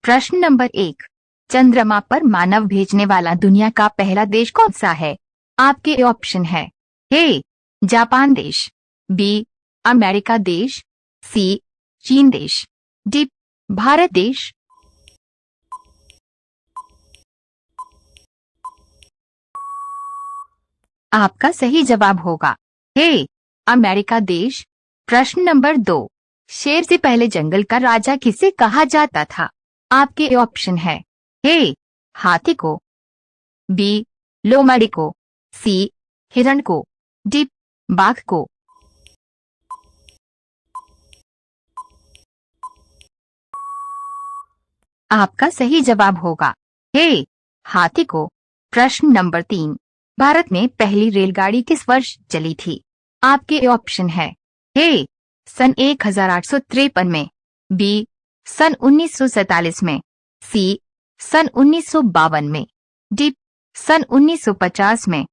प्रश्न नंबर 1, चंद्रमा पर मानव भेजने वाला दुनिया का पहला देश कौन सा है? आपके ऑप्शन है ए जापान देश, बी अमेरिका देश, सी चीन देश, डी भारत देश। आपका सही जवाब होगा ए अमेरिका देश। प्रश्न नंबर 2, शेर से पहले जंगल का राजा किसे कहा जाता था? आपके ऑप्शन है ए हाथी को, बी लोमड़ी को, सी हिरण को, डी बाघ को। आपका सही जवाब होगा ए हाथी को। प्रश्न नंबर 3, भारत में पहली रेलगाड़ी किस वर्ष चली थी? आपके ऑप्शन है ए सन 1853 में, बी सन 1947 में, सी सन 1952 में, डी सन 1950 में।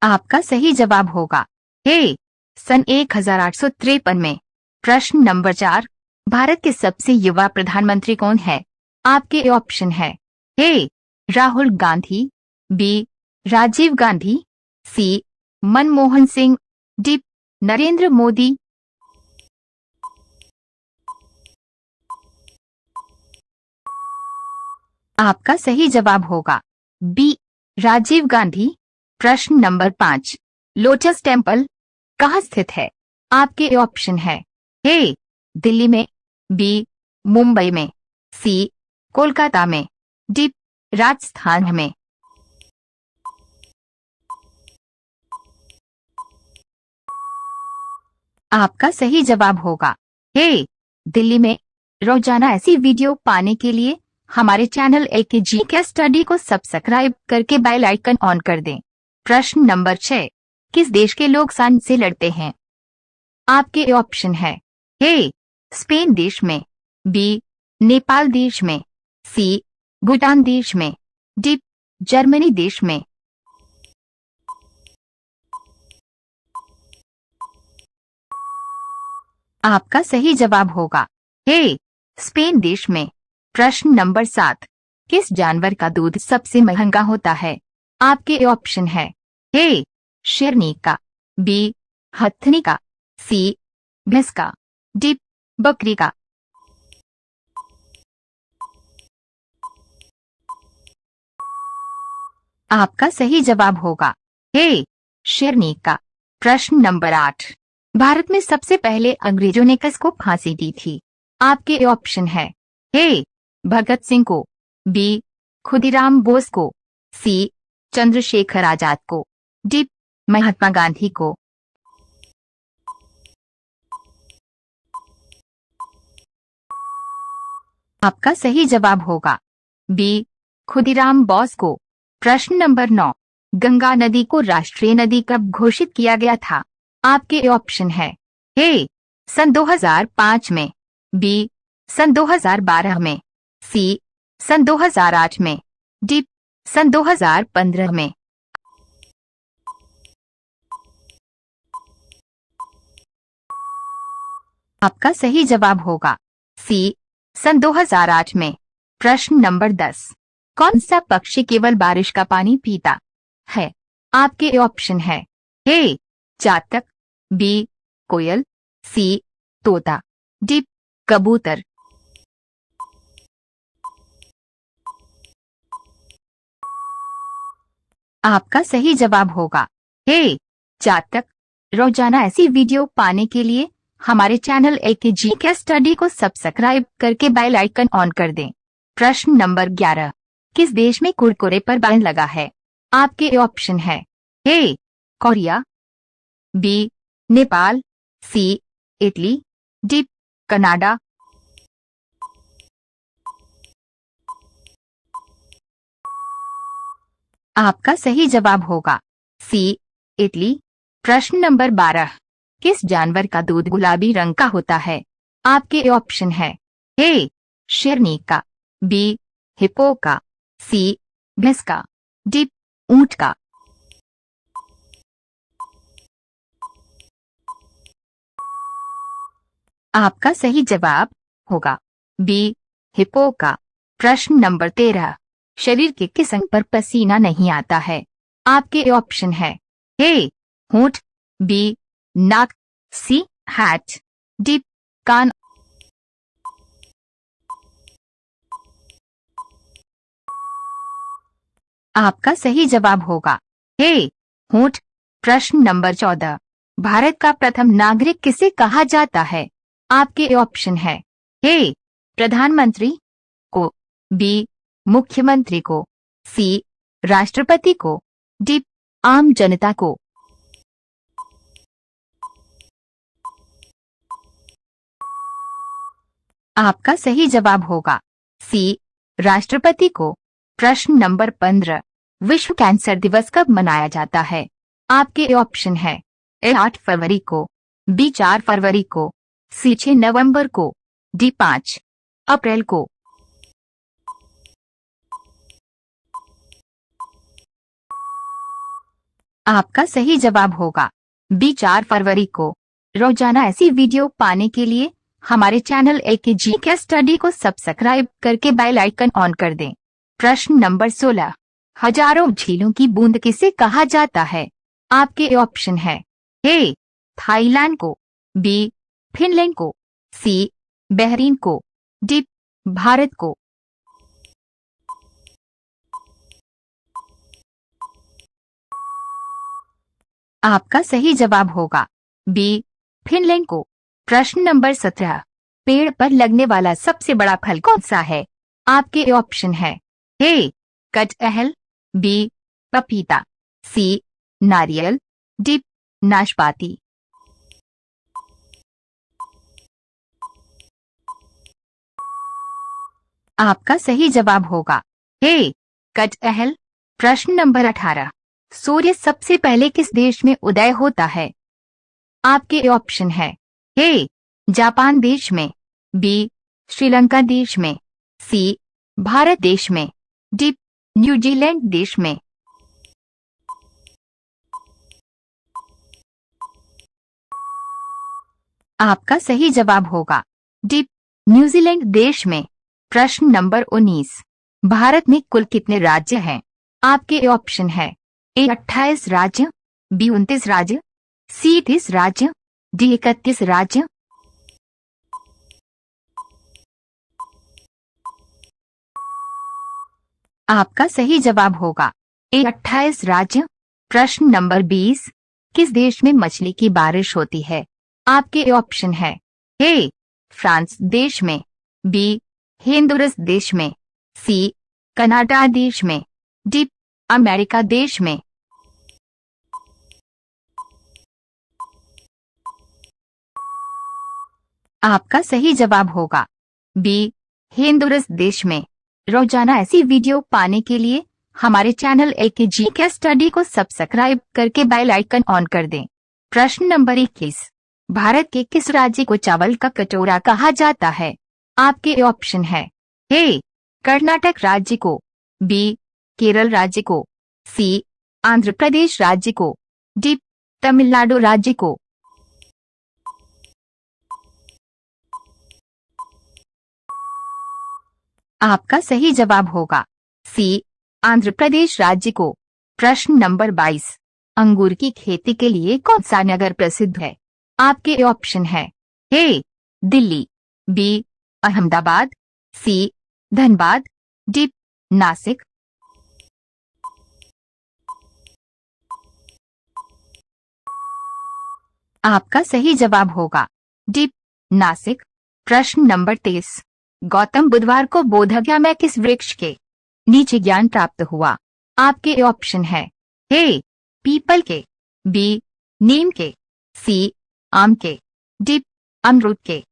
आपका सही जवाब होगा ए सन 1853 में। प्रश्न नंबर 4, भारत के सबसे युवा प्रधानमंत्री कौन है? आपके ऑप्शन है ए राहुल गांधी, बी राजीव गांधी, सी मनमोहन सिंह, डी नरेंद्र मोदी। आपका सही जवाब होगा बी राजीव गांधी। प्रश्न नंबर 5, लोटस टेम्पल कहाँ स्थित है? आपके ऑप्शन है ए दिल्ली में, बी मुंबई में, सी कोलकाता में, डी राजस्थान में। आपका सही जवाब होगा ए दिल्ली में। रोजाना ऐसी वीडियो पाने के लिए हमारे चैनल एकेजी के स्टडी को सब्सक्राइब करके बेल आइकन ऑन कर दें। प्रश्न नंबर 6, किस देश के लोग सांड से लड़ते हैं? आपके ऑप्शन है ए स्पेन देश में, बी नेपाल देश में, सी भूटान देश में, डी जर्मनी देश में। आपका सही जवाब होगा ए स्पेन देश में। प्रश्न नंबर 7, किस जानवर का दूध सबसे महंगा होता है? आपके ऑप्शन है ए शेरनी का, बी हथनी का, सी भैंस का, डी बकरी का। आपका सही जवाब होगा ए शेरनी का। प्रश्न नंबर 8, भारत में सबसे पहले अंग्रेजों ने किसको फांसी दी थी? आपके ऑप्शन है ए भगत सिंह को, बी खुदीराम बोस को, सी चंद्रशेखर आजाद को, डी महात्मा गांधी को। आपका सही जवाब होगा बी खुदीराम बोस को। प्रश्न नंबर 9, गंगा नदी को राष्ट्रीय नदी कब घोषित किया गया था? आपके ऑप्शन है ए सन 2005 में, बी सन 2012 में, सी सन 2008 में, डी सन 2015 में। आपका सही जवाब होगा सी सन 2008 में। प्रश्न नंबर 10, कौन सा पक्षी केवल बारिश का पानी पीता है? आपके ऑप्शन है ए चातक, बी कोयल, सी तोता, डी कबूतर। आपका सही जवाब होगा ए चातक। रोजाना ऐसी वीडियो पाने के लिए हमारे चैनल एकेजी के स्टडी को सब्सक्राइब करके बेल आइकन ऑन कर दें। प्रश्न नंबर 11, किस देश में कुरकुरे पर बैन लगा है? आपके ऑप्शन है ए कोरिया, बी नेपाल, सी इटली, डी कनाडा। आपका सही जवाब होगा सी इटली। प्रश्न नंबर 12, किस जानवर का दूध गुलाबी रंग का होता है? आपके ऑप्शन है ए शेरनी का, बी हिप्पो का, सी भैंस का, डी ऊंट का। आपका सही जवाब होगा बी, हिप्पो का। प्रश्न नंबर 13, शरीर के किस अंग पर पसीना नहीं आता है? आपके ऑप्शन है ए, होंठ, बी, नाक, सी, हैट, डी, कान। आपका सही जवाब होगा ए, होंठ। प्रश्न नंबर 14, भारत का प्रथम नागरिक किसे कहा जाता है? आपके ऑप्शन है ए, प्रधानमंत्री को, बी, मुख्यमंत्री को, सी, राष्ट्रपति को, डी, आम जनता को। आपका सही जवाब होगा सी, राष्ट्रपति को। प्रश्न नंबर 15, विश्व कैंसर दिवस कब मनाया जाता है? आपके ऑप्शन है ए, 8 फरवरी को, बी, 4 फरवरी को, सी, 6 नवंबर को, डी, 5 अप्रैल को। आपका सही जवाब होगा बी, 4 फरवरी को। रोजाना ऐसी वीडियो पाने के लिए हमारे चैनल एलके जीके स्टडी को सब्सक्राइब करके बेल आइकन ऑन कर दें। प्रश्न नंबर 16, हजारों झीलों की बूंद किसे कहा जाता है? आपके ऑप्शन है ए, थाईलैंड को, बी, फिनलैंड को, सी, बहरीन को, डी, भारत को। आपका सही जवाब होगा बी, फिनलैंड को। प्रश्न नंबर 17, पेड़ पर लगने वाला सबसे बड़ा फल कौन सा है? आपके ऑप्शन है ए, कटहल, बी, पपीता, सी, नारियल, डी, नाशपाती। आपका सही जवाब होगा ए, कटहल। प्रश्न नंबर 18, सूर्य सबसे पहले किस देश में उदय होता है? आपके ऑप्शन है ए, जापान देश में, बी, श्रीलंका देश में, सी, भारत देश में, डी, न्यूजीलैंड देश में। आपका सही जवाब होगा डी, न्यूजीलैंड देश में। प्रश्न नंबर 19, भारत में कुल कितने राज्य हैं? आपके ऑप्शन है ए, 28 राज्य, बी, 29 राज्य, सी, 30 राज्य, डी, 31 राज्य। आपका सही जवाब होगा ए, 28 राज्य। प्रश्न नंबर 20, किस देश में मछली की बारिश होती है? आपके ऑप्शन है ए, फ्रांस देश में, बी, होंडुरस देश में, सी, कनाडा देश में, डी, अमेरिका देश में। आपका सही जवाब होगा बी, होंडुरस देश में। रोजाना ऐसी वीडियो पाने के लिए हमारे चैनल एलके जीके स्टडी को सब्सक्राइब करके बेल आइकन ऑन कर दें। प्रश्न नंबर 21, भारत के किस राज्य को चावल का कटोरा कहा जाता है? आपके ऑप्शन है ए, कर्नाटक राज्य को, बी, केरल राज्य को, सी, आंध्र प्रदेश राज्य को, डी, तमिलनाडु राज्य को। आपका सही जवाब होगा सी, आंध्र प्रदेश राज्य को। प्रश्न नंबर 22, अंगूर की खेती के लिए कौन सा नगर प्रसिद्ध है? आपके ऑप्शन है ए, दिल्ली, बी, अहमदाबाद, सी, धनबाद, डी, नासिक। आपका सही जवाब होगा डी, नासिक। प्रश्न नंबर 23, गौतम बुधवार को बोधगया में किस वृक्ष के नीचे ज्ञान प्राप्त हुआ? आपके ऑप्शन है ए, पीपल के, बी, नीम के, सी, आम के, डी, अमरूद के।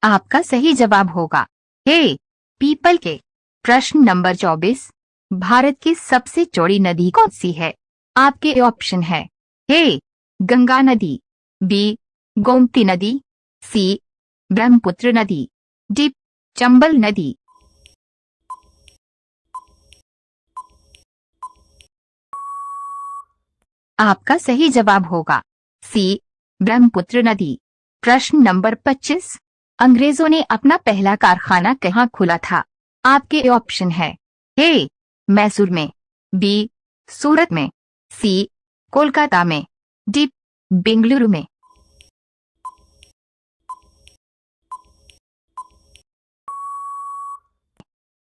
आपका सही जवाब होगा ए, पीपल के। प्रश्न नंबर 24, भारत की सबसे चौड़ी नदी कौन सी है? आपके ऑप्शन है ए, गंगा नदी, बी, गोमती नदी, सी, ब्रह्मपुत्र नदी, डी, चंबल नदी। आपका सही जवाब होगा सी, ब्रह्मपुत्र नदी। प्रश्न नंबर 25, अंग्रेजों ने अपना पहला कारखाना कहाँ खोला था? आपके ऑप्शन है ए, मैसूर में, बी, सूरत में, सी, कोलकाता में, डी, बेंगलुरु में।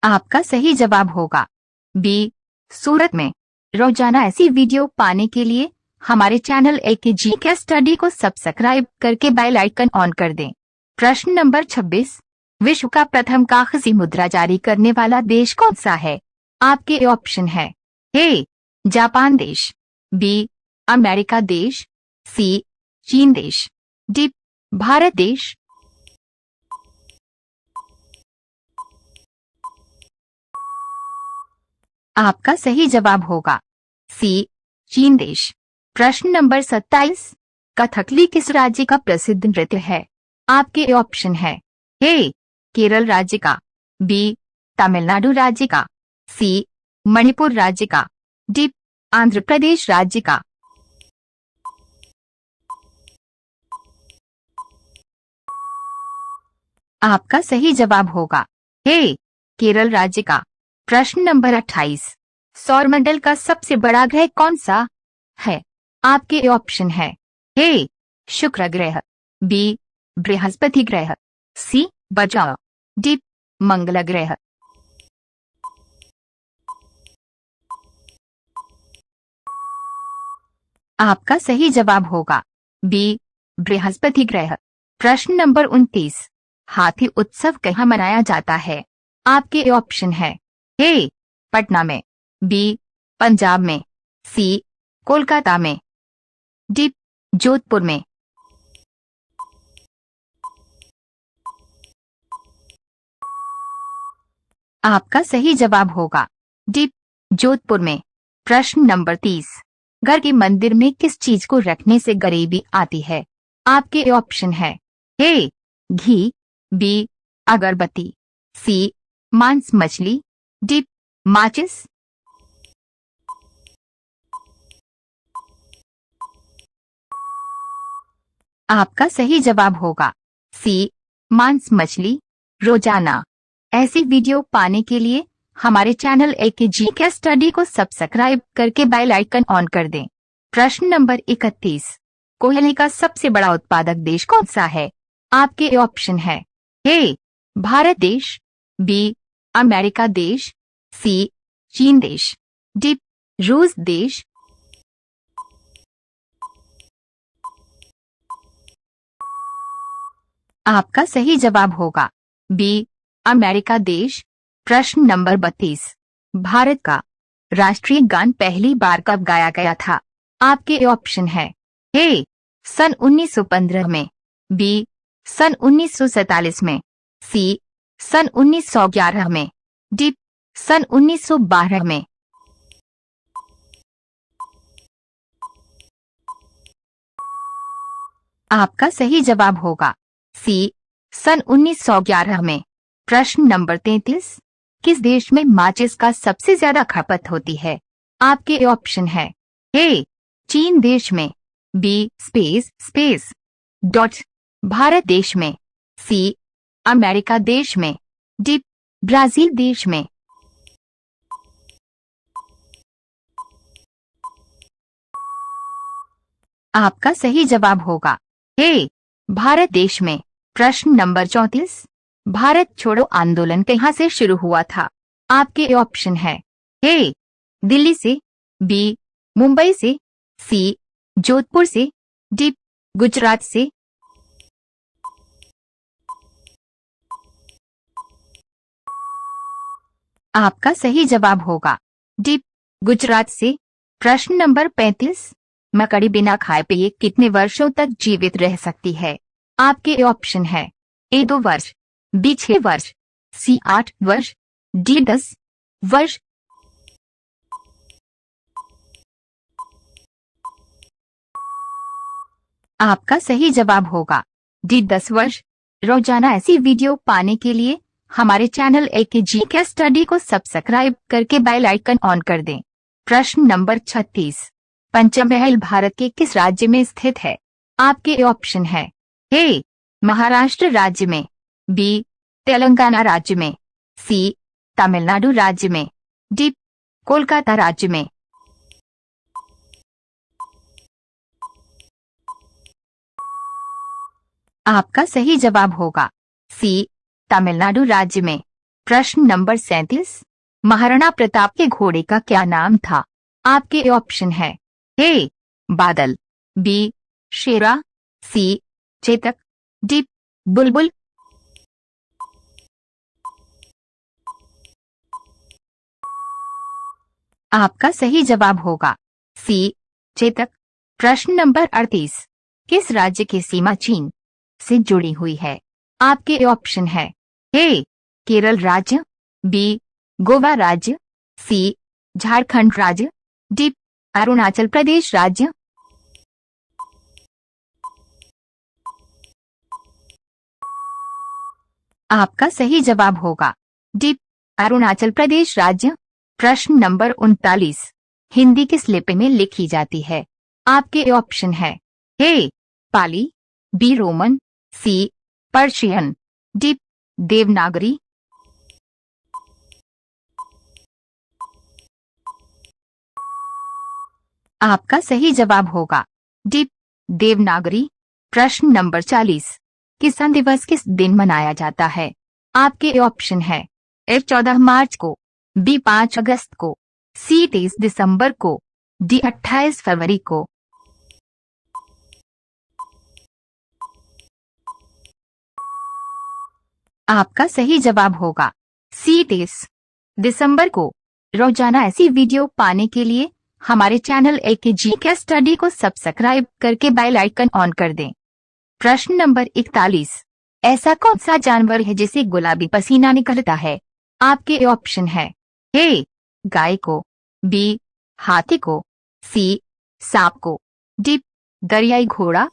आपका सही जवाब होगा बी, सूरत में। रोजाना ऐसी वीडियो पाने के लिए हमारे चैनल LKG के स्टडी को सब्सक्राइब करके बेल आइकन ऑन कर दें। प्रश्न नंबर 26, विश्व का प्रथम कागजी मुद्रा जारी करने वाला देश कौन सा है? आपके ऑप्शन है ए, जापान देश, बी, अमेरिका देश, सी, चीन देश, डी, भारत देश। आपका सही जवाब होगा सी, चीन देश। प्रश्न नंबर 27, कथकली किस राज्य का प्रसिद्ध नृत्य है? आपके ऑप्शन है ए, केरल राज्य का, बी, तमिलनाडु राज्य का, सी, मणिपुर राज्य का, डी, आंध्र प्रदेश राज्य का। आपका सही जवाब होगा ए, केरल राज्य का। प्रश्न नंबर 28, सौरमंडल का सबसे बड़ा ग्रह कौन सा है? आपके ऑप्शन है ए, शुक्र ग्रह, बी, बृहस्पति ग्रह, सी, बचाओ, डी, मंगल ग्रह। आपका सही जवाब होगा बी, बृहस्पति ग्रह। प्रश्न नंबर 29, हाथी उत्सव कहाँ मनाया जाता है? आपके ऑप्शन है ए, पटना में, बी, पंजाब में, सी, कोलकाता में, डी, जोधपुर में। आपका सही जवाब होगा डी, जोधपुर में। प्रश्न नंबर 30, घर के मंदिर में किस चीज को रखने से गरीबी आती है? आपके ऑप्शन है ए, घी, बी, अगरबत्ती, सी, मांस मछली, डी, माचिस। आपका सही जवाब होगा सी, मांस मछली। रोजाना ऐसी वीडियो पाने के लिए हमारे चैनल LKG के स्टडी को सब्सक्राइब करके बेल आइकन ऑन कर दें। प्रश्न नंबर 31, कोयले का सबसे बड़ा उत्पादक देश कौन सा है? आपके ऑप्शन है ए, भारत देश, बी, अमेरिका देश, सी, चीन देश, डी, रूस देश। आपका सही जवाब होगा बी, अमेरिका देश। प्रश्न नंबर 32, भारत का राष्ट्रीय गान पहली बार कब गाया गया था? आपके ऑप्शन है ए, सन 1915 में, बी, सन 1947 में, सी, सन 1911 में, डी, सन 1912 में। आपका सही जवाब होगा सी, सन 1911 में। प्रश्न नंबर 33, किस देश में माचिस का सबसे ज्यादा खपत होती है? आपके ऑप्शन है ए, चीन देश में, बी, स्पेस डॉट, भारत देश में, सी, अमेरिका देश में, डी, ब्राजील देश में। आपका सही जवाब होगा ए, भारत देश में। प्रश्न नंबर 34, भारत छोड़ो आंदोलन कहाँ से शुरू हुआ था? आपके ऑप्शन है ए, दिल्ली से, बी, मुंबई से, सी, जोधपुर से, डी, गुजरात से। आपका सही जवाब होगा डी, गुजरात से। प्रश्न नंबर 35, मकड़ी बिना खाए पिए कितने वर्षों तक जीवित रह सकती है? आपके ऑप्शन है ए, 2 वर्ष, बी, 6 वर्ष, सी, 8 वर्ष, डी, 10 वर्ष। आपका सही जवाब होगा डी, 10 वर्ष। रोजाना ऐसी वीडियो पाने के लिए हमारे चैनल LKG के स्टडी को सब्सक्राइब करके बेल आइकन ऑन कर दें। प्रश्न नंबर 36, पंचमहल भारत के किस राज्य में स्थित है? आपके ऑप्शन है। ए महाराष्ट्र राज्य में, बी तेलंगाना राज्य में, सी तमिलनाडु राज्य में, डी कोलकाता राज्य में। आपका सही जवाब होगा सी तमिलनाडु राज्य में। प्रश्न नंबर 37, महाराणा प्रताप के घोड़े का क्या नाम था? आपके ऑप्शन है। ए बादल, बी शेरा, सी चेतक, डी बुलबुल। आपका सही जवाब होगा सी चेतक। प्रश्न नंबर 38, किस राज्य की सीमा चीन से जुड़ी हुई है? आपके ऑप्शन है। ए केरल राज्य, बी गोवा राज्य, सी झारखंड राज्य, डी अरुणाचल प्रदेश राज्य। आपका सही जवाब होगा डी अरुणाचल प्रदेश राज्य। प्रश्न नंबर 39, हिंदी किस लिपि में लिखी जाती है? आपके ऑप्शन है। ए पाली, बी रोमन, सी पर्शियन, डी देवनागरी। आपका सही जवाब होगा डी देवनागरी। प्रश्न नंबर 40, किसान दिवस किस दिन मनाया जाता है? आपके ऑप्शन है। ए 14 मार्च को, बी 5 अगस्त को, सी 23 दिसंबर को, डी 28 फरवरी को। आपका सही जवाब होगा सी 23 दिसंबर को। रोजाना ऐसी वीडियो पाने के लिए हमारे चैनल LKG के स्टडी को सब्सक्राइब करके बेल आइकन ऑन कर दें। प्रश्न नंबर 41, ऐसा कौन सा जानवर है जिसे गुलाबी पसीना निकलता है? आपके ऑप्शन है। ए गाय को, बी हाथी को, सी सांप को, डी दरियाई घोड़ा।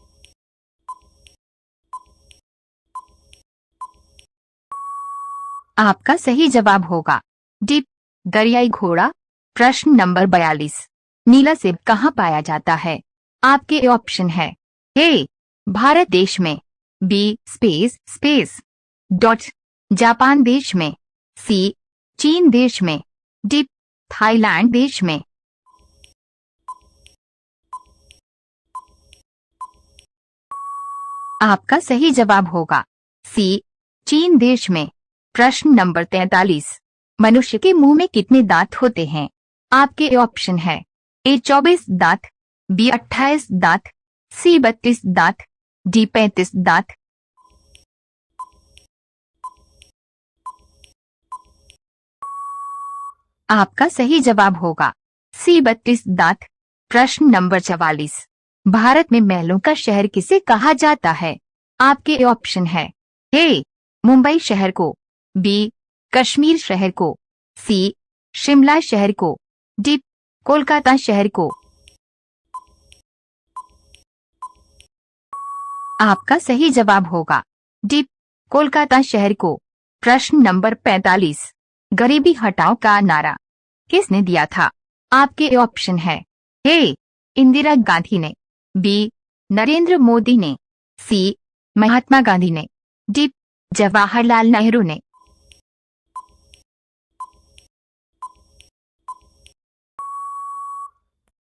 आपका सही जवाब होगा डी दरियाई घोड़ा। प्रश्न नंबर 42, नीला सेब कहाँ पाया जाता है? आपके ऑप्शन है। ए भारत देश में, बी स्पेस डॉट जापान देश में, सी चीन देश में, डी थाईलैंड देश में। आपका सही जवाब होगा सी चीन देश में। प्रश्न नंबर 43, मनुष्य के मुंह में कितने दांत होते हैं? आपके ऑप्शन है। ए 24 दांत, बी 28 दांत, सी 32 दांत, डी 35 दांत। आपका सही जवाब होगा सी 32 दांत। प्रश्न नंबर 44, भारत में महलों का शहर किसे कहा जाता है? आपके ऑप्शन है। ए मुंबई शहर को, बी कश्मीर शहर को, सी शिमला शहर को, डी कोलकाता शहर को। आपका सही जवाब होगा डी कोलकाता शहर को। प्रश्न नंबर 45, गरीबी हटाओ का नारा किसने दिया था? आपके ऑप्शन है। ए इंदिरा गांधी ने, बी नरेंद्र मोदी ने, सी महात्मा गांधी ने, डी जवाहरलाल नेहरू ने।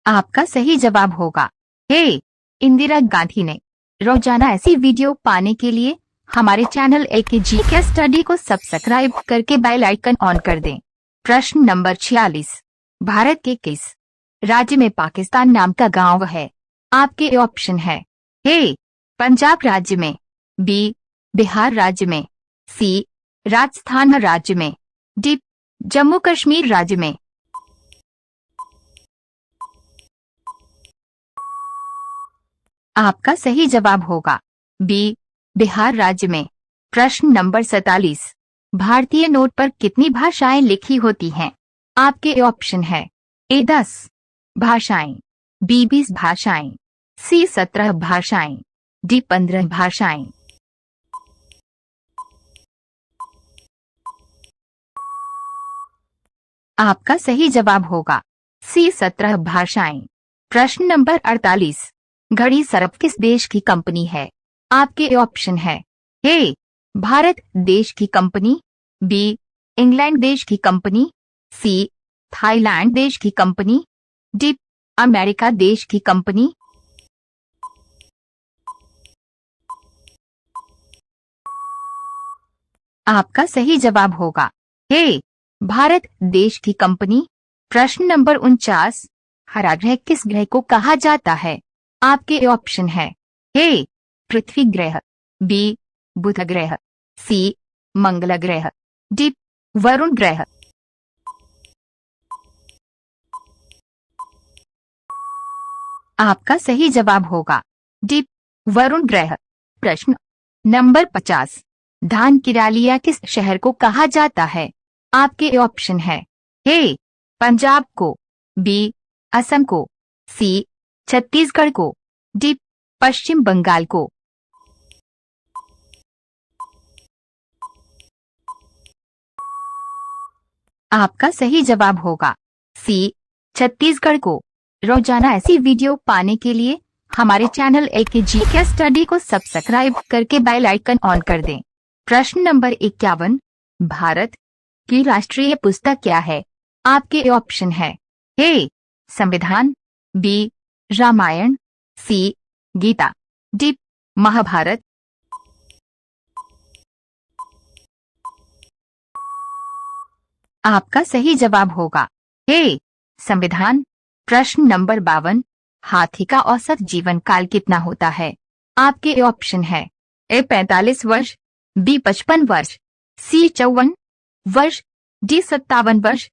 आपका सही जवाब होगा ए इंदिरा गांधी ने। रोजाना ऐसी वीडियो पाने के लिए हमारे चैनल LKG के स्टडी को सब्सक्राइब करके बेल आइकन ऑन कर दें। प्रश्न नंबर 46, भारत के किस राज्य में पाकिस्तान नाम का गांव है? आपके ऑप्शन है। ए पंजाब राज्य में, बी बिहार राज्य में, सी राजस्थान राज्य में, डी जम्मू कश्मीर राज्य में। आपका सही जवाब होगा बी बिहार राज्य में। प्रश्न नंबर 47, भारतीय नोट पर कितनी भाषाएं लिखी होती हैं? आपके ऑप्शन है। ए 10 भाषाएं, बी 20 भाषाएं, सी 17 भाषाएं, डी 15 भाषाएं। आपका सही जवाब होगा सी 17 भाषाएं। प्रश्न नंबर 48, घड़ी सर्फ किस देश की कंपनी है? आपके ऑप्शन है ए भारत देश की कंपनी, बी इंग्लैंड देश की कंपनी, सी थाईलैंड देश की कंपनी, डी अमेरिका देश की कंपनी। आपका सही जवाब होगा ए भारत देश की कंपनी। प्रश्न नंबर 49, हरा ग्रह किस ग्रह को कहा जाता है? आपके ऑप्शन है ए पृथ्वी ग्रह, बी बुध ग्रह, सी मंगल ग्रह, डी वरुण ग्रह। आपका सही जवाब होगा डी वरुण ग्रह। प्रश्न नंबर 50, धान की रालिया किस शहर को कहा जाता है? आपके ऑप्शन है ए पंजाब को, बी असम को, सी छत्तीसगढ़ को, डी पश्चिम बंगाल को। आपका सही जवाब होगा सी छत्तीसगढ़ को। रोजाना ऐसी वीडियो पाने के लिए हमारे चैनल LKG के स्टडी को सब्सक्राइब करके बेल आइकन ऑन कर दें। प्रश्न नंबर 51, भारत की राष्ट्रीय पुस्तक क्या है? आपके ऑप्शन है ए संविधान, बी रामायण, सी गीता, डी महाभारत। आपका सही जवाब होगा ए संविधान। प्रश्न नंबर 52, हाथी का औसत जीवन काल कितना होता है? आपके ऑप्शन है ए 45 वर्ष, बी 55 वर्ष, सी 54 वर्ष, डी 57 वर्ष।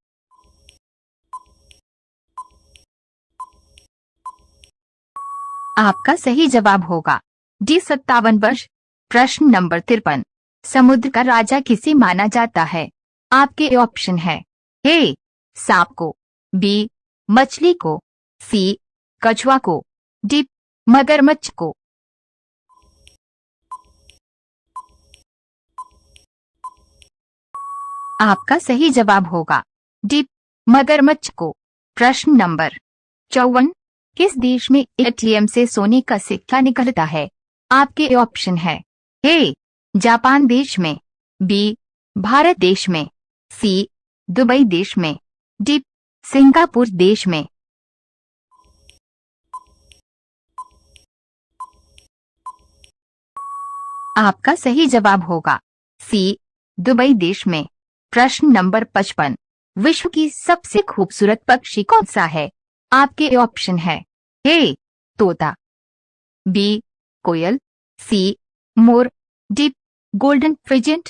आपका सही जवाब होगा डी 57 वर्ष। प्रश्न नंबर 53, समुद्र का राजा किसे माना जाता है? आपके ऑप्शन है ए सांप को, बी मछली को, सी कछुआ को, डी मगरमच्छ को। आपका सही जवाब होगा डी मगरमच्छ को। प्रश्न नंबर 54, किस देश में ATM से सोने का सिक्का निकलता है? आपके ऑप्शन है ए जापान देश में, बी भारत देश में, सी दुबई देश में, डी सिंगापुर देश में। आपका सही जवाब होगा सी दुबई देश में। प्रश्न नंबर 55, विश्व की सबसे खूबसूरत पक्षी कौन सा है? आपके ऑप्शन है ए तोता, बी कोयल, सी मोर, डी गोल्डन पिजन।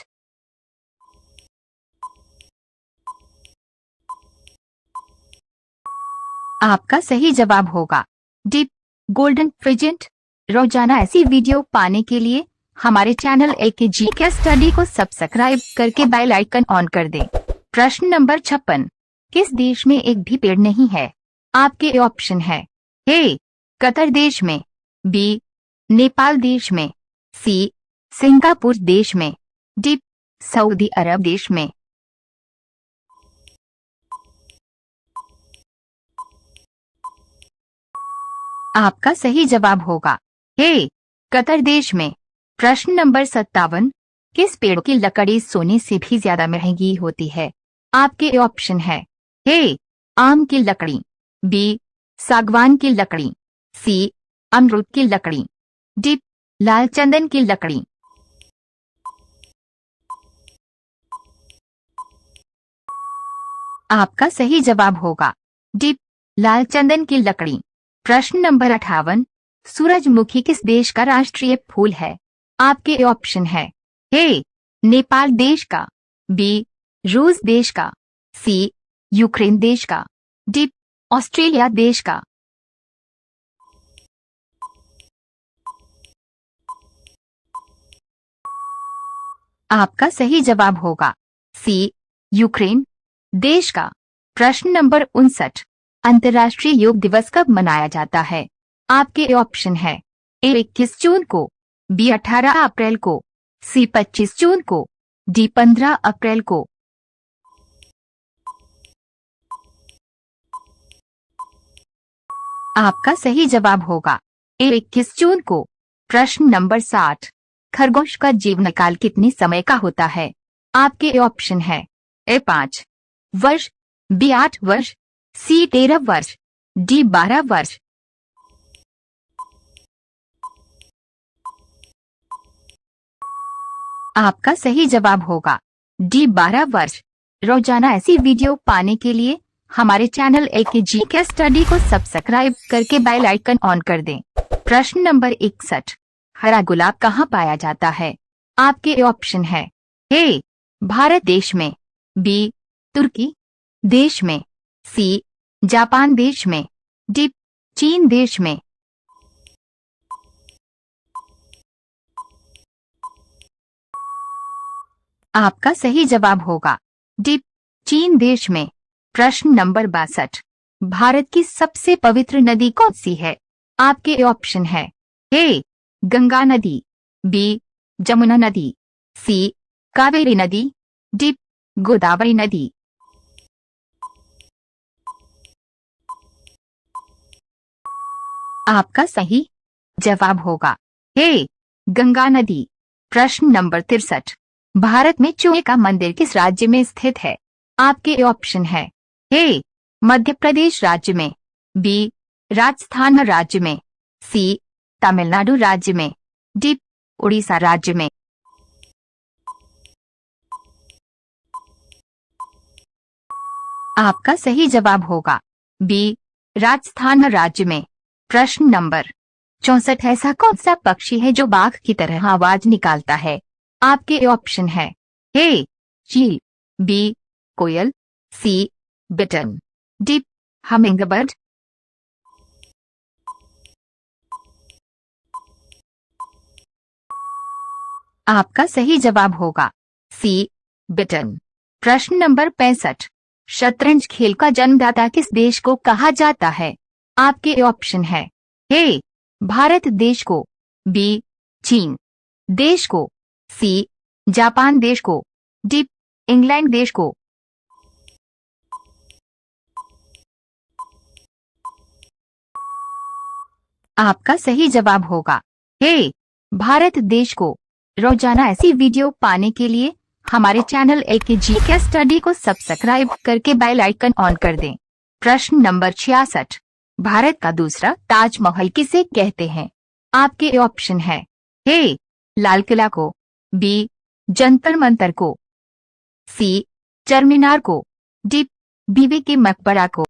आपका सही जवाब होगा डी गोल्डन पिजन। रोजाना ऐसी वीडियो पाने के लिए हमारे चैनल LKG के स्टडी को सब्सक्राइब करके बेल आइकन ऑन कर दें। प्रश्न नंबर 56, किस देश में एक भी पेड़ नहीं है? आपके ऑप्शन है ए कतर देश में, बी नेपाल देश में, सी सिंगापुर देश में, डी सऊदी अरब देश में। आपका सही जवाब होगा ए कतर देश में। प्रश्न नंबर 57, किस पेड़ की लकड़ी सोने से भी ज्यादा महंगी होती है? आपके ऑप्शन है ए आम की लकड़ी, बी सागवान की लकड़ी, सी अमरूद की लकड़ी, डी लाल चंदन की लकड़ी। आपका सही जवाब होगा डी लाल चंदन की लकड़ी। प्रश्न नंबर 58, सूरजमुखी किस देश का राष्ट्रीय फूल है? आपके ऑप्शन है ए नेपाल देश का, बी रूस देश का, सी यूक्रेन देश का, डी ऑस्ट्रेलिया देश का। आपका सही जवाब होगा सी यूक्रेन देश का। प्रश्न नंबर 59, अंतर्राष्ट्रीय योग दिवस कब मनाया जाता है? आपके ऑप्शन है ए 21 जून को, बी 18 अप्रैल को, सी 25 जून को, डी 15 अप्रैल को। आपका सही जवाब होगा ए 21 जून को। प्रश्न नंबर 60, खरगोश का जीवन काल कितने समय का होता है? आपके ऑप्शन है ए 5 वर्ष, बी 8 वर्ष, सी 13 वर्ष, डी 12 वर्ष। आपका सही जवाब होगा डी 12 वर्ष। रोजाना ऐसी वीडियो पाने के लिए हमारे चैनल LKG के स्टडी को सब्सक्राइब करके बेल आइकन ऑन कर दें। प्रश्न नंबर 61, हरा गुलाब कहाँ पाया जाता है? आपके ऑप्शन है ए भारत देश में, बी तुर्की देश में, सी जापान देश में, डी चीन देश में। आपका सही जवाब होगा डी चीन देश में। प्रश्न नंबर 62, भारत की सबसे पवित्र नदी कौन सी है? आपके ऑप्शन है ए गंगा नदी, बी जमुना नदी, सी कावेरी नदी, डी गोदावरी नदी। आपका सही जवाब होगा ए गंगा नदी। प्रश्न नंबर 63, भारत में चूहे का मंदिर किस राज्य में स्थित है? आपके ऑप्शन है ए मध्य प्रदेश राज्य में, बी राजस्थान राज्य में, सी तमिलनाडु राज्य में, डी उड़ीसा राज्य में। आपका सही जवाब होगा बी राजस्थान राज्य में। प्रश्न नंबर 64, ऐसा कौन सा पक्षी है जो बाघ की तरह आवाज निकालता है? आपके ऑप्शन है ए चील, बी कोयल, सी बिटन, डी हमिंगबर्ड। आपका सही जवाब होगा सी बिटन। प्रश्न नंबर 65, शतरंज खेल का जन्मदाता किस देश को कहा जाता है? आपके ऑप्शन है ए भारत देश को, बी चीन देश को, सी जापान देश को, डी इंग्लैंड देश को। आपका सही जवाब होगा ए भारत देश को। रोजाना ऐसी वीडियो पाने के लिए हमारे चैनल LKG के स्टडी को सब्सक्राइब करके बेल आइकन ऑन कर दें। प्रश्न नंबर 66, भारत का दूसरा ताजमहल किसे कहते हैं? आपके ऑप्शन है ए लाल किला को, बी जंतर मंतर को, सी चारमीनार को, डी बीबी के मकबरा को।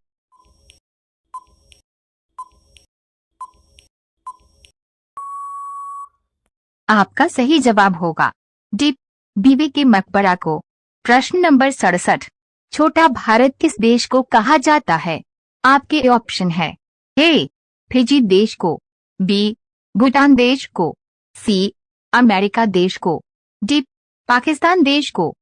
आपका सही जवाब होगा डी बीबी के मकबरा को। प्रश्न नंबर 67, छोटा भारत किस देश को कहा जाता है? आपके ऑप्शन है ए फिजी देश को, बी भूटान देश को, सी अमेरिका देश को, डी पाकिस्तान देश को।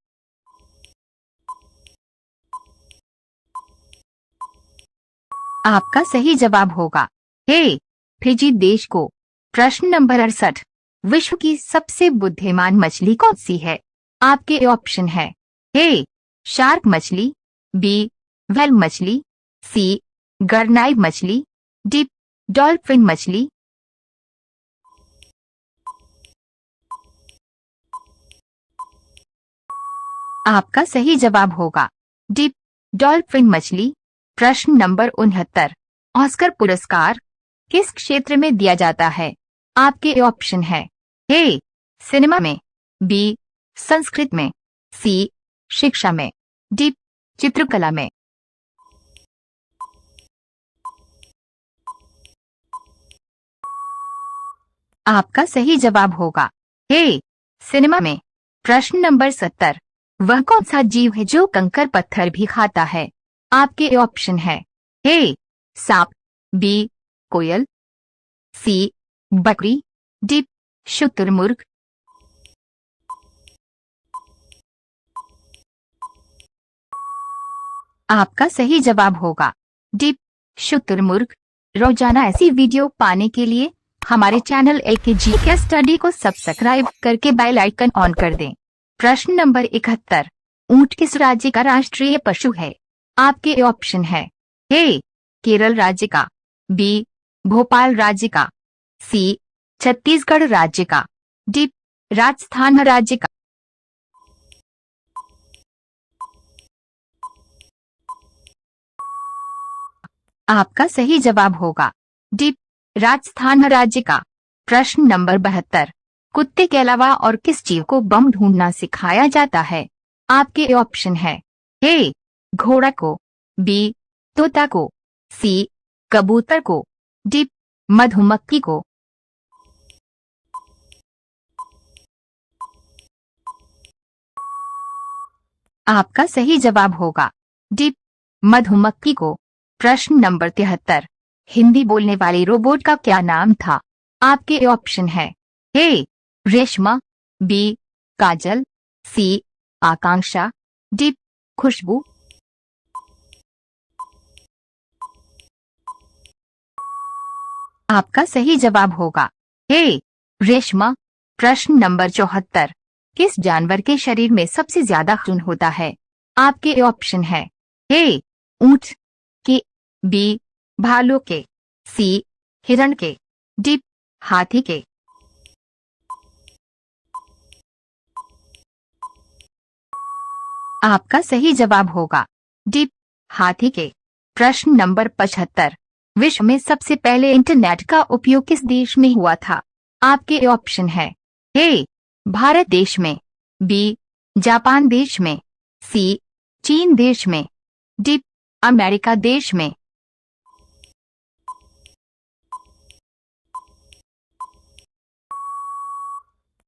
आपका सही जवाब होगा ए फिजी देश को। प्रश्न नंबर 68, विश्व की सबसे बुद्धिमान मछली कौन सी है? आपके ऑप्शन है ए शार्क मछली, बी व्हेल मछली, सी गरनाई मछली, डी डॉल्फिन मछली। आपका सही जवाब होगा डी डॉल्फिन मछली। प्रश्न नंबर 69, ऑस्कर पुरस्कार किस क्षेत्र में दिया जाता है? आपके ऑप्शन है ए सिनेमा में, बी संस्कृत में, सी शिक्षा में, डी चित्रकला में। आपका सही जवाब होगा ए सिनेमा में। प्रश्न नंबर 70, वह कौन सा जीव है जो कंकड़ पत्थर भी खाता है? आपके ऑप्शन है ए सांप, बी कोयल, सी बकरी, डी शुतुरमुर्ग। आपका सही जवाब होगा डी शुतुरमुर्ग। रोजाना ऐसी वीडियो पाने के लिए हमारे चैनल LKG के स्टडी को सब्सक्राइब करके बेल आइकन ऑन कर दें। प्रश्न नंबर 71, ऊंट किस राज्य का राष्ट्रीय पशु है? आपके ऑप्शन है ए केरल राज्य का, बी भोपाल राज्य का, सी छत्तीसगढ़ राज्य का, डी राजस्थान राज्य का। आपका सही जवाब होगा डी राजस्थान राज्य का। प्रश्न नंबर 72, कुत्ते के अलावा और किस जीव को बम ढूंढना सिखाया जाता है? आपके ऑप्शन है ए घोड़ा को, बी तोता को, सी कबूतर को, डी मधुमक्खी को। आपका सही जवाब होगा डी मधुमक्खी को। प्रश्न नंबर 73, हिंदी बोलने वाले रोबोट का क्या नाम था? आपके ऑप्शन है ए रेशमा, बी काजल, सी आकांक्षा, डी खुशबू। आपका सही जवाब होगा ए रेशमा। प्रश्न नंबर 74, किस जानवर के शरीर में सबसे ज्यादा खून होता है? आपके ऑप्शन है ए ऊंट के, बी भालू के, सी हिरण के, डी हाथी के। आपका सही जवाब होगा डी हाथी के। प्रश्न नंबर 75, विश्व में सबसे पहले इंटरनेट का उपयोग किस देश में हुआ था? आपके ऑप्शन है ए भारत देश में, बी जापान देश में, सी चीन देश में, डी अमेरिका देश में।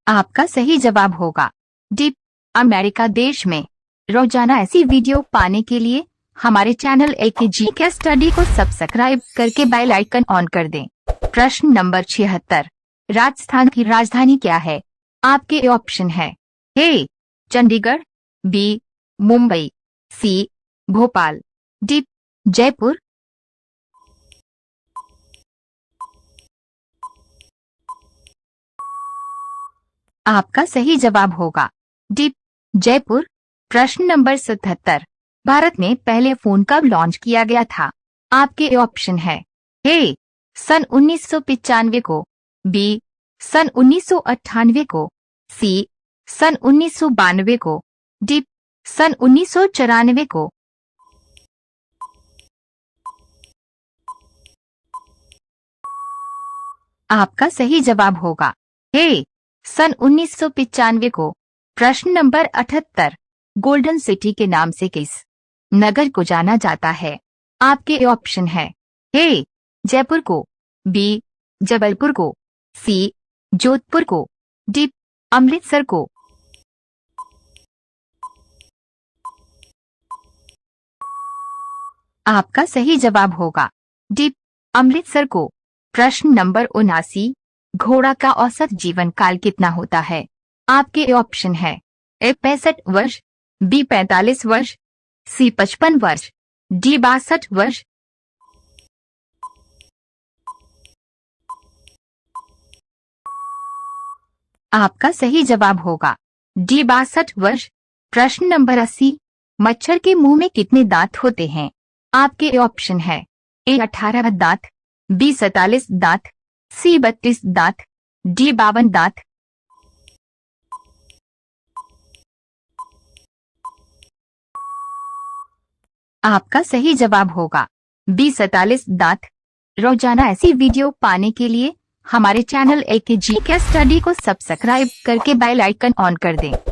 आपका सही जवाब होगा डी अमेरिका देश में। रोजाना ऐसी वीडियो पाने के लिए हमारे चैनल LKG के स्टडी को सब्सक्राइब करके बेल आइकन ऑन कर दें। प्रश्न नंबर 76, राजस्थान की राजधानी क्या है? आपके ऑप्शन है ए चंडीगढ़, बी मुंबई, सी भोपाल, डी जयपुर। आपका सही जवाब होगा डी जयपुर। प्रश्न नंबर 77, भारत में पहले फोन कब लॉन्च किया गया था? आपके ऑप्शन है ए सन 1995 को, बी सन 1998 को, सी सन 1992 को, डी सन 1994 को। आपका सही जवाब होगा ए सन 1995 को। प्रश्न नंबर 78, गोल्डन सिटी के नाम से किस नगर को जाना जाता है? आपके ऑप्शन है ए जयपुर को, बी जबलपुर को, सी जोधपुर को, डी अमृतसर को। आपका सही जवाब होगा डी अमृतसर को। प्रश्न नंबर 79, घोड़ा का औसत जीवन काल कितना होता है? आपके ऑप्शन है ए 65 वर्ष, बी 45 वर्ष, सी 55 वर्ष, डी 62 वर्ष। आपका सही जवाब होगा डी 62 वर्ष। प्रश्न नंबर 80, मच्छर के मुंह में कितने दांत होते हैं? आपके ऑप्शन है ए 18 दांत, बी 47 दांत, सी 32 दांत, डी 52 दांत। आपका सही जवाब होगा बी 47 दांत। रोजाना ऐसी वीडियो पाने के लिए हमारे चैनल LKG के स्टडी को सब्सक्राइब करके बेल आइकन ऑन कर दें।